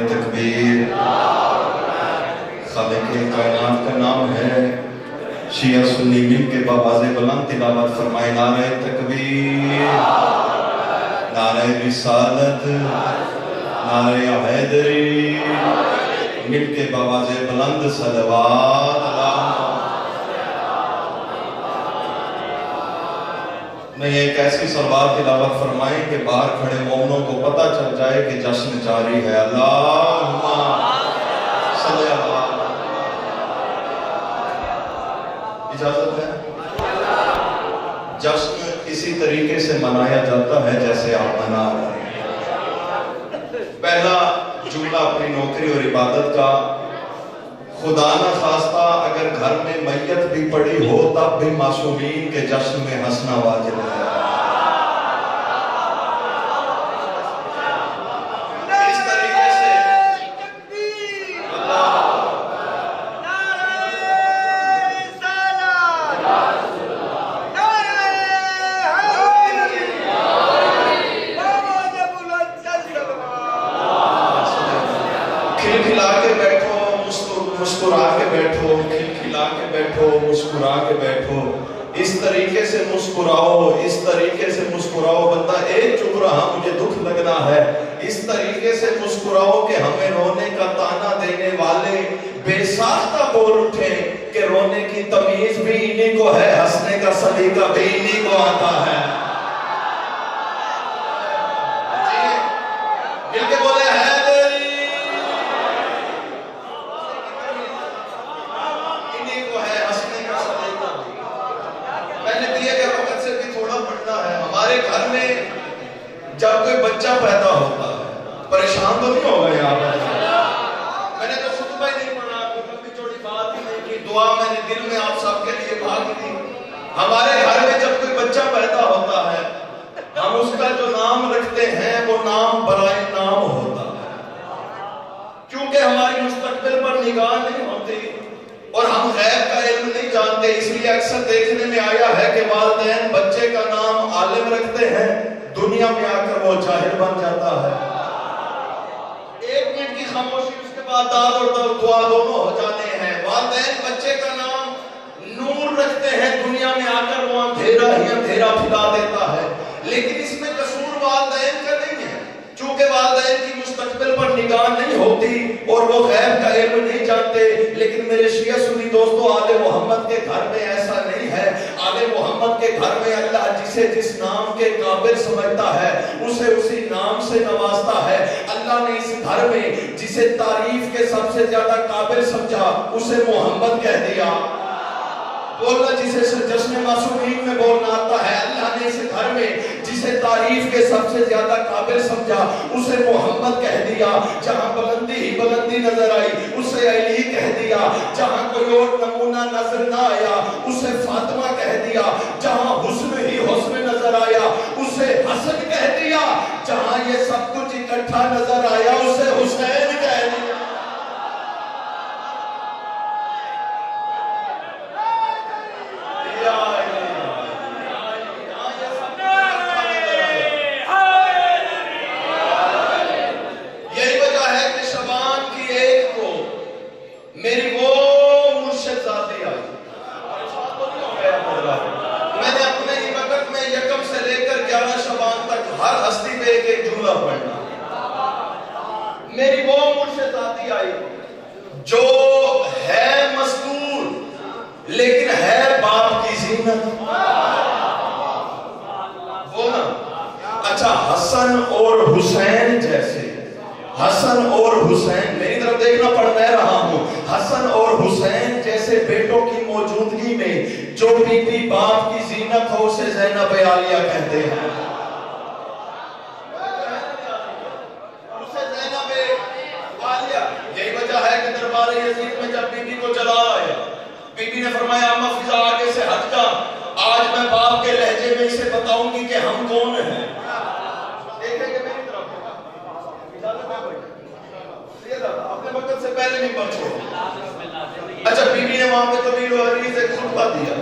تکبیر۔ خالق کائنات کا نام ہے، شیعہ سنی مل کے بآواز بلند تلاوت فرمائے نعرہ تکبیر، نعرہ رسالت، نعرہ حیدری، مل کے بآواز بلند صلوات۔ میں ایک ایسی صلوات تلاوت فرمائیں کہ باہر کھڑے مومنوں کو پتہ چل جائے کہ جشن جاری ہے۔ اللہم صلی اللہ۔ اجازت ہے؟ جشن اسی طریقے سے منایا جاتا ہے جیسے آپ منا رہے ہیں۔ پہلا جملہ اپنی نوکری اور عبادت کا، خدا نہ خواستہ اگر گھر میں میت بھی پڑی ہو تب بھی معصومین کے جشن میں ہنسنا واجب ہے۔ اس طریقے سے کھلکھلا کے بیٹھو، مسکرا کے بیٹھو، کھلکھلا کے بیٹھو، مسکرا کے بیٹھو، اس طریقے سے مسکراؤ، اس طریقے سے مسکراؤ۔ بندہ ایک چپ رہا مجھے دکھ لگنا ہے، اس طریقے سے مسکراؤ کہ ہمیں رونے کا تانا دینے والے بے ساختہ بول اٹھیں کہ رونے کی تمیز بھی انہی کو ہے، ہنسنے کا سلیقہ بھی انہی کو آتا ہے۔ مل کے بولے گھر میں جب کوئی بچہ پیدا ہوتا ہے، پریشان تو نہیں ہو گئے آپ؟ میں نے تو خطبہ ہی نہیں پڑھا، کوئی لمبی چوڑی بات ہی نہیں کی، دعا میں نے دل میں آپ سب کے لیے بھاگ دی۔ ہمارے گھر میں جب کوئی بچہ پیدا ہوتا ہے، ہم اس کا جو نام رکھتے ہیں وہ نام برائے نام ہوتا ہے، کیونکہ ہماری مستقبل پر نگاہ نہیں ہوتی اور ہم غیب کا علم نہیں جانتے، اس لیے اکثر دیکھنے میں آیا ہے کہ والدین بچے کا نام عالم رکھتے ہیں، دنیا میں آ کر وہ جاہل بن جاتا ہے۔ ایک منٹ کی خاموشی، اس کے بعد داد اور دعا دونوں ہو جاتے ہیں۔ والدین بچے کا نام نور رکھتے ہیں، دنیا میں آ کر وہ اندھیرا ہی اندھیرا پھیلا دیتا ہے، لیکن اس میں قصور والدین کا نہیں ہے، چونکہ والدین کی مستقبل پر نگاہ نہیں ہوتی اور وہ غیب کا علم نہیں جانتے۔ لیکن میرے شیعہ سنی دوستو، آل محمد کے گھر میں ایسا نہیں ہے۔ آل محمد کے گھر میں اللہ جسے جس نام کے قابل سمجھتا ہے اسے اسی نام سے نوازتا ہے۔ اللہ نے اس گھر میں جسے تعریف کے سب سے زیادہ قابل سمجھا اسے محمد کہہ دیا۔ بولنا جسے جشن معصومین میں بولنا آتا ہے، اللہ نے اس گھر میں جسے تعریف کے سب سے زیادہ قابل سمجھا اسے محمد کہہ دیا۔ جہاں بلندی ہی بلندی نظر آئی اسے علی کہہ دیا، جہاں کوئی اور نمونہ نظر نہ آیا اسے فاطمہ کہہ دیا، جہاں حسن ہی حسن نظر آیا اسے حسن کہہ دیا، جہاں یہ سب کچھ اکٹھا نظر آیا اسے حسین کہہ دیا۔ میری وہ مرشد ذاتی آئی جو ہے مستور لیکن ہے باپ کی زینت، وہ نا اچھا حسن اور حسین جیسے، حسن اور حسین، میری طرف دیکھنا پڑ میں رہا ہوں، حسن اور حسین جیسے بیٹوں کی موجودگی میں جو بی بی باپ کی زینت ہو اسے زینب عالیہ کہتے ہیں۔ یہی وجہ ہے کہ دربار یزید میں جب بی بی کو جلا آیا، بی بی نے فرمایا اما فضا آگے سے ہٹ جا، آج میں باپ کے لہجے میں اسے بتاؤں گی کہ ہم کون ہیں۔ دیکھیں کہ میری طرف اپنے وقت سے پہلے نہیں پہنچو۔ اچھا بی بی نے وہاں پہ طویل و عریض ایک خطبہ دیا،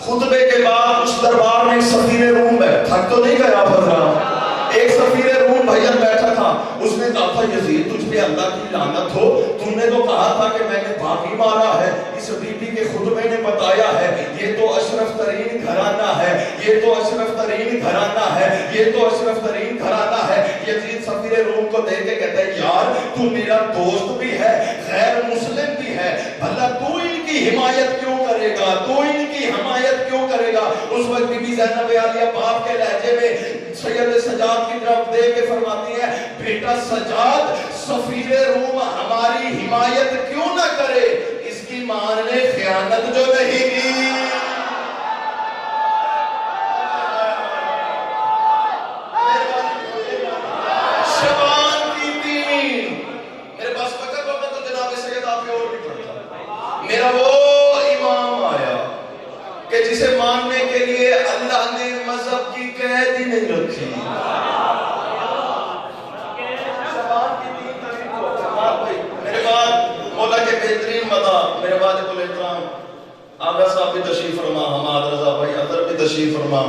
خطبے کے بعد اس دربار میں سفیر روم ہے، تھک تو نہیں گیا حضرات؟ ایک سفیر روم بھیا بیٹھا تھا، اس نے کہا تھا یزید تجھ پہ اللہ کی لعنت ہو، تم نے تو کہا تھا کہ میں نے باغی مارا ہے، اس بی بی کے خطبے نے بتایا ہے یہ تو اشرف ترین گھرانہ ہے، یہ تو اشرف ترین گھرانہ ہے، یہ تو اشرف ترین گھرانہ ہے۔ یزید سفیر روم کو دیکھ کے کہتا ہے یار تو میرا دوست بھی ہے، غیر مسلم بھی ہے، بھلا تو ان کی حمایت کیوں کرے گا، تو ان کی حمایت کیوں کرے گا؟ اس وقت بی بی زینب عالیہ باپ کے لہجے میں سید سجاد کی طرف دیکھ کے فرماتی ہے بیٹا سجاد سفیر روم ہماری حمایت کیوں نہ کرے، اس کی ماں نے خیانت جو نہیں کی۔ شبان کی دین میرے پاس وقت ہوتا تو جناب سید آپ کے اور بھی پڑھتا، میرا وہ امام آیا کہ جسے ماننے کے لیے اللہ نے مذہب کی قید ہی نہیں رکھی۔ میرے بعد مولا کے بہترین مداح میرے بعد کل احترام آغا صاحب بھی تشریف فرما، حماد رضا بھائی اظہر بھی تشریف فرما،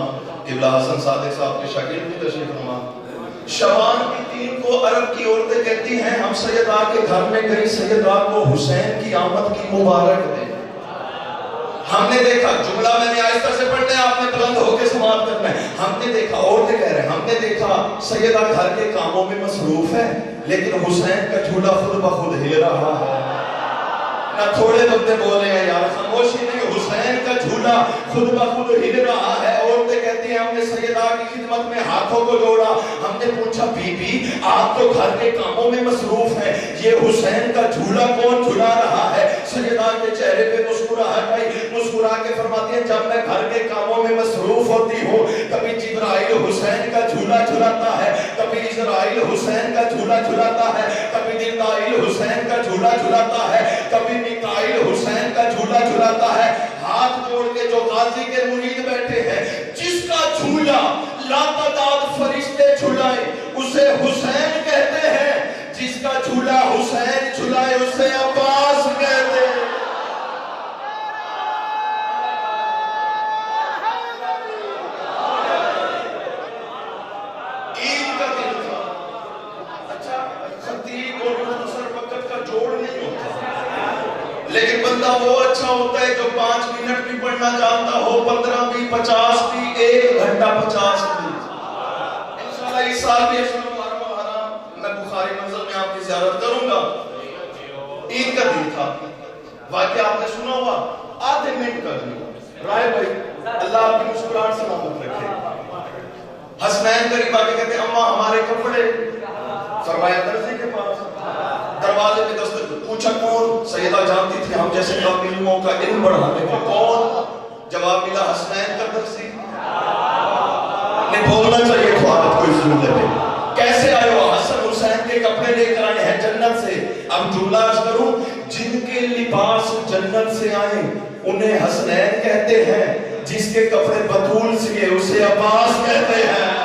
قبلہ حسن صادق صاحب کے شاگرد بھی تشریف فرما۔ شبان کی دین کو عرب کی عورتیں کہتی ہیں ہم سیدہ کے گھر میں گئی، سیدہ کو حسین کی آمد کی مبارک دے۔ ہم نے دیکھا، جملہ میں نے آہستہ سے پڑھنا ہے، آپ نے بلند ہو کے سماعت کرنا ہے، ہم نے دیکھا، عورتیں کہہ رہے ہیں ہم نے دیکھا سیدہ گھر کے کاموں میں مصروف ہے لیکن حسین کا جھولا خود بخود ہل رہا ہے۔ نہ تھوڑے بندے بولے ہیں یار خاموشی نہیں، حسین کا جھولا خود بخود ہل رہا ہے۔ عورتیں کہتی ہیں ہم نے سیدہ کی خدمت میں ہاتھوں کو جوڑا، ہم نے پوچھا بی بی آپ تو گھر کے کاموں میں مصروف ہیں، یہ حسین کا جھولا کون جھلا رہا ہے؟ سیدہ کے چہرے پہ مسکراہٹ آئی، مسکرا کے فرماتی ہے جب میں گھر کے کاموں میں مصروف ہوتی ہوں کبھی جبرائیل حسین کا جھولا جھلاتا ہے، کبھی اسرائیل حسین کا جھولا جھلاتا ہے، کبھی جبرائیل حسین کا جھولا جھلاتا ہے، کبھی میکائیل حسین کا جھولا جھلاتا ہے۔ ہاتھ جوڑ کے جو غازی کے مرید بیٹھے ہیں، جس کا جھولا لاتعداد فرشتے جھلائے اسے حسین کہتے ہیں، جس کا جھولا حسین جھلائے اسے عباس کہتے ہیں۔ عید کا دن تھا، اچھا خطیب اور مختصر وقت کا جوڑ نہیں ہوتا لیکن بندہ وہ اچھا ہوتا ہے جو 5 منٹ بھی پڑھنا جانتا ہو، 15 بھی، 50 بھی، 1 گھنٹہ 50 منٹ۔ انشاءاللہ اس سال بھی محرم الحرام میں بخاری منزل میں آپ کی زیارت کروں گا۔ عید کا دن تھا، واقعہ آپ نے سنا ہوا، آدھے منٹ کا دن، رائے بھائی اللہ آپ کی مسکراہٹ سلامت رکھے۔ حسنین قریب آ کے کہتے ہیں اماں ہمارے کپڑے، فرمایا درزی کے پاس، دروازے پہ دستک پوچھا کون؟ سیدہ جانتی تھی ہم جیسے علموں کا علم بڑھانے کو، کون؟ جواب ملا حسنین کا درزی۔ نہیں بولنا چاہیے تو عادت کوئی ضرور لگے، کیسے آئے ہو؟ حسن حسین کے کپڑے لے کر آئے ہیں جنت سے۔ اب جملہ عرض کروں، جن کے لباس جنت سے آئے انہیں حسنین کہتے ہیں، جس کے کپڑے بطول سے اسے عباس کہتے ہیں۔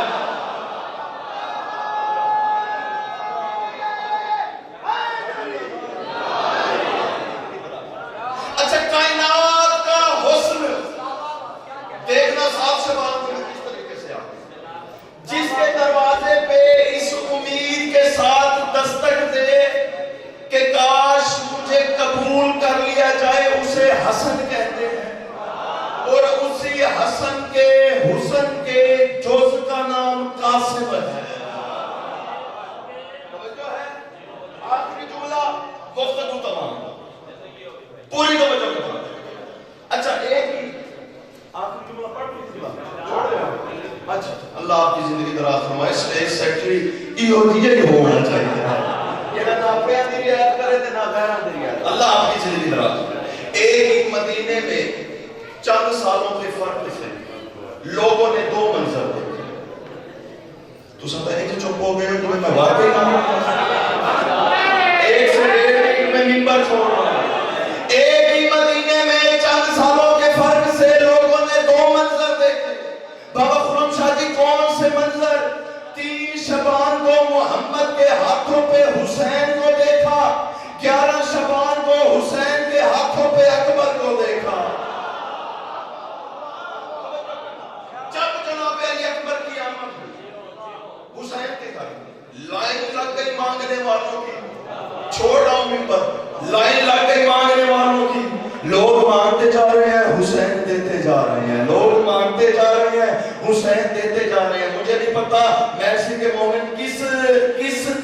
ممبر, لائن لگ گئی مانگنے والوں کی. لوگ مانگتے جا رہے ہیں, حسین دیتے جا رہے ہیں. لوگ مانگتے جا رہے ہیں, حسین دیتے جا رہے ہیں. مجھے نہیں پتا میسی کے مومن کس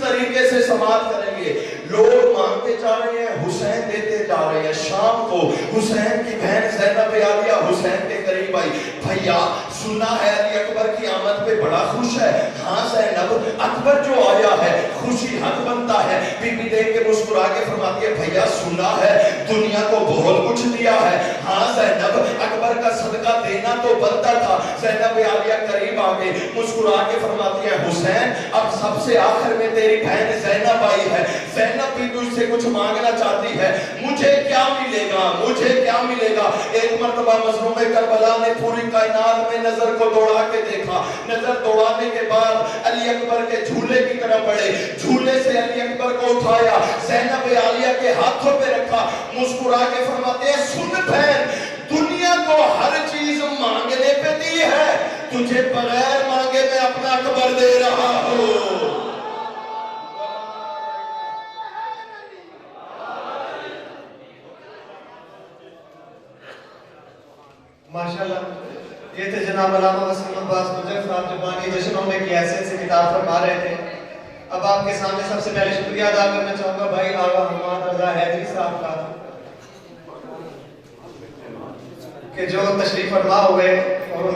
طریقے سے سماعت کریں گے. لوگ مانگتے جا رہے ہیں, حسین دیتے جا رہے ہیں. شام کو حسین کی بہن زینب عالیہ حسین کے قریب آئی. بھیا سنا ہے علی اکبر کی آمد پہ بڑا خوش ہے. ہاں زینب, اکبر جو آیا ہے خوشی حق بنتا ہے. بی بی دیکھ کے مسکرا کے فرماتی ہے بھیا سنا ہے دنیا کو بہت کچھ دیا ہے. ہاں زینب, اکبر کا صدقہ دینا تو بنتا تھا. زینب عالیہ قریب آ کے مسکرا کے فرماتی ہے حسین اب سب سے آخر میں تیری بہن زینب آئی ہے. زینب بھی تجھ سے کچھ مانگنا چاہتی ہے. مجھے کیا ملے گا, مجھے کیا ملے گا. ایک مرتبہ مظلوم کربلا نے پوری کائنات میں نظر کو دوڑا کے دیکھا. نظر دوڑانے کے بعد علی اکبر کے جھولے کی طرف بڑھے. جھولے سے علی اکبر کو اٹھایا, زینب عالیہ کے ہاتھوں پہ رکھا. مسکرا کے فرماتے ہیں سن بہن, دنیا کو ہر چیز مانگنے پہ دی ہے, تجھے بغیر مانگے میں اپنا اکبر دے رہا ہوں. ماشاءاللہ, یہ تھے جناب علامہ وسیم عباس گجر صاحب جو بانی جشنوں میں کی حیثیت سے خطاب فرما رہے تھے. اب آپ کے سامنے سب سے پہلے شکریہ ادا کرنا چاہوں گا بھائی آغا حماد رضا حیدری صاحب کا کہ جو تشریف فرما ہوئے اور